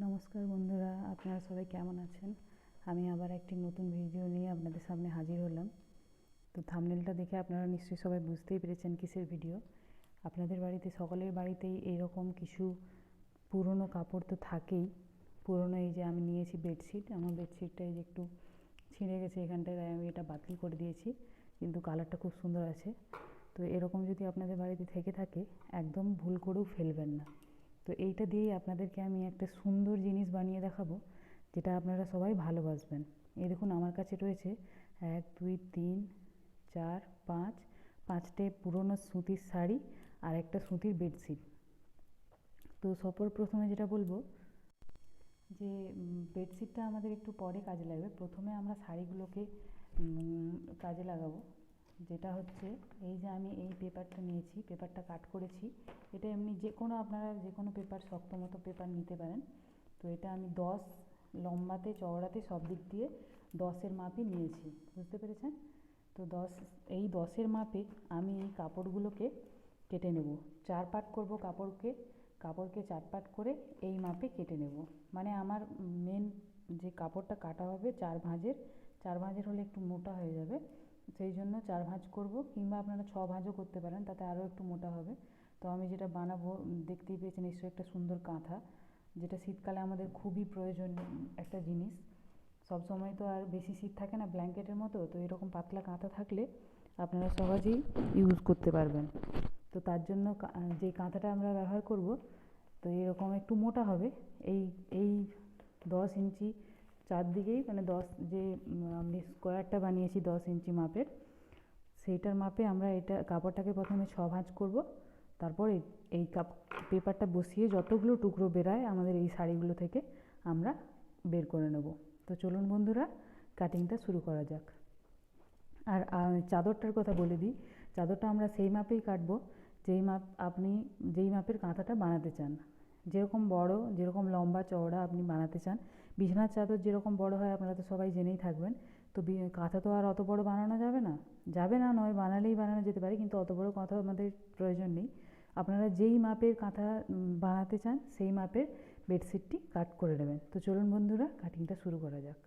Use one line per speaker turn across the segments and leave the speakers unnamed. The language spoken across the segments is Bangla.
নমস্কার বন্ধুরা, আপনারা সবাই কেমন আছেন? আমি আবার একটি নতুন ভিডিও নিয়ে আপনাদের সামনে হাজির হলাম। তো থাম্বনেলটা দেখে আপনারা নিশ্চয়ই সবাই বুঝতেই পেরেছেন কিসের ভিডিও। আপনাদের বাড়িতে সকলের বাড়িতেই এইরকম কিছু পুরনো কাপড় তো থাকেই। পুরনো এই যে আমি নিয়েছি বেডশিট, আমার বেডশিটটা এই যে একটু ছিঁড়ে গেছে এখানটায়, তাই আমি এটা বাতিল করে দিয়েছি, কিন্তু কালারটা খুব সুন্দর আছে। তো এরকম যদি আপনাদের বাড়িতে থেকে থাকে একদম ভুল করেও ফেলবেন না। তো এইটা দিয়েই আপনাদেরকে আমি একটা সুন্দর জিনিস বানিয়ে দেখাবো, যেটা আপনারা সবাই ভালোবাসবেন। এই দেখুন, আমার কাছে রয়েছে 1 2 3 4 5 5টে পুরনো সুতির শাড়ি আর একটা সুতির বেডশিট। তো প্রথমে যেটা বলবো যে বেডশিটটা আমাদের একটু পরে কাজে লাগবে। প্রথমে আমরা শাড়িগুলোকে কাজে লাগাবো। যেটা হচ্ছে, এই যে আমি এই পেপারটা নিয়েছি, পেপারটা কাট করেছি। এটা এমনি আপনারা যে কোনো পেপার, শক্ত মতো পেপার নিতে পারেন। তো এটা আমি 10 লম্বাতে চওড়াতে সব দিক দিয়ে 10-এর মাপই নিয়েছি, বুঝতে পেরেছেন? তো 10-এর মাপে আমি এই কাপড়গুলোকে কেটে নেব। 4 পার্ট করব কাপড়কে 4 পার্ট করে এই মাপে কেটে নেব। মানে আমার মেন যে কাপড়টা কাটা হবে 4 ভাঁজের হলে একটু মোটা হয়ে যাবে, সেই জন্য 4 ভাঁজ করব, কিংবা আপনারা 6 ভাঁজও করতে পারেন, তাতে আরও একটু মোটা হবে। তো আমি যেটা বানাবো, দেখতেই পেয়েছেন নিশ্চয়ই, একটা সুন্দর কাঁথা, যেটা শীতকালে আমাদের খুবই প্রয়োজনীয় একটা জিনিস। সব সময় তো আর বেশি শীত থাকে না ব্ল্যাঙ্কেটের মতো, তো এরকম পাতলা কাঁথা থাকলে আপনারা সহজেই ইউজ করতে পারবেন। তো তার জন্য যে কাঁথাটা আমরা ব্যবহার করব, তো এরকম একটু মোটা হবে। এই এই 10 ইঞ্চি চারদিকেই, মানে 10 যে আমি স্কোয়ারটা বানিয়েছি 10 ইঞ্চি মাপের, সেইটার মাপে আমরা এটা কাপড়টাকে প্রথমে 6 ভাঁজ করব। তারপর এই পেপারটা বসিয়ে যতগুলো টুকরো বেরায় আমাদের এই শাড়িগুলো থেকে আমরা বের করে নেব। তো চলুন বন্ধুরা, কাটিংটা শুরু করা যাক। আর চাদরটার কথা বলে দিই, চাদরটা আমরা সেই মাপেই কাটবো যেই মাপের কাঁথাটা বানাতে চান। যেরকম লম্বা চওড়া আপনি বানাতে চান। বিছানার চাদর যেরকম বড় হয় আপনারা তো সবাই জেনেই থাকবেন। তো কাঁথা তো আর অত বড় বানানো যাবে না নয়, বানালেই বানানো যেতে পারে, কিন্তু অত বড় কাঁথা আমাদের প্রয়োজন নেই। আপনারা যেই মাপের কাঁথা বানাতে চান সেই মাপের বেডশিটটি কাট করে নেবেন। তো চলুন বন্ধুরা, কাটিংটা শুরু করা যাক।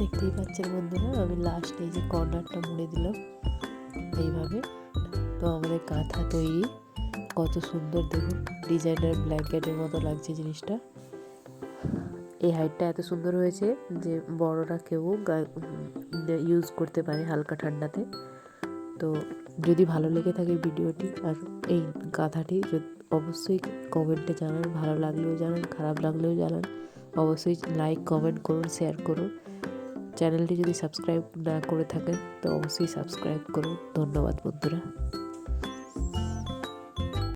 দেখতেই পাচ্ছেন বন্ধুরা, আমি লাস্টে এই যে কর্নারটা মুড়ে দিলাম এইভাবে। তো আমাদের কাঁথা তৈরি। কত সুন্দর দেখুন, ডিজাইনার ব্ল্যাঙ্কেটের মতো লাগছে জিনিসটা। এই হাইটটা এত সুন্দর হয়েছে যে বড়রা কেউ ইউজ করতে পারে হালকা ঠান্ডাতে। তো যদি ভালো লেগে থাকে ভিডিওটি আর এই কাঁথাটি, অবশ্যই কমেন্টে জানান, ভালো লাগলেও জানান, খারাপ লাগলেও জানান। অবশ্যই লাইক, কমেন্ট করুন, শেয়ার করুন। চ্যানেলটি যদি সাবস্ক্রাইব না করে থাকেন তো অবশ্যই সাবস্ক্রাইব করুন। ধন্যবাদ বন্ধুরা।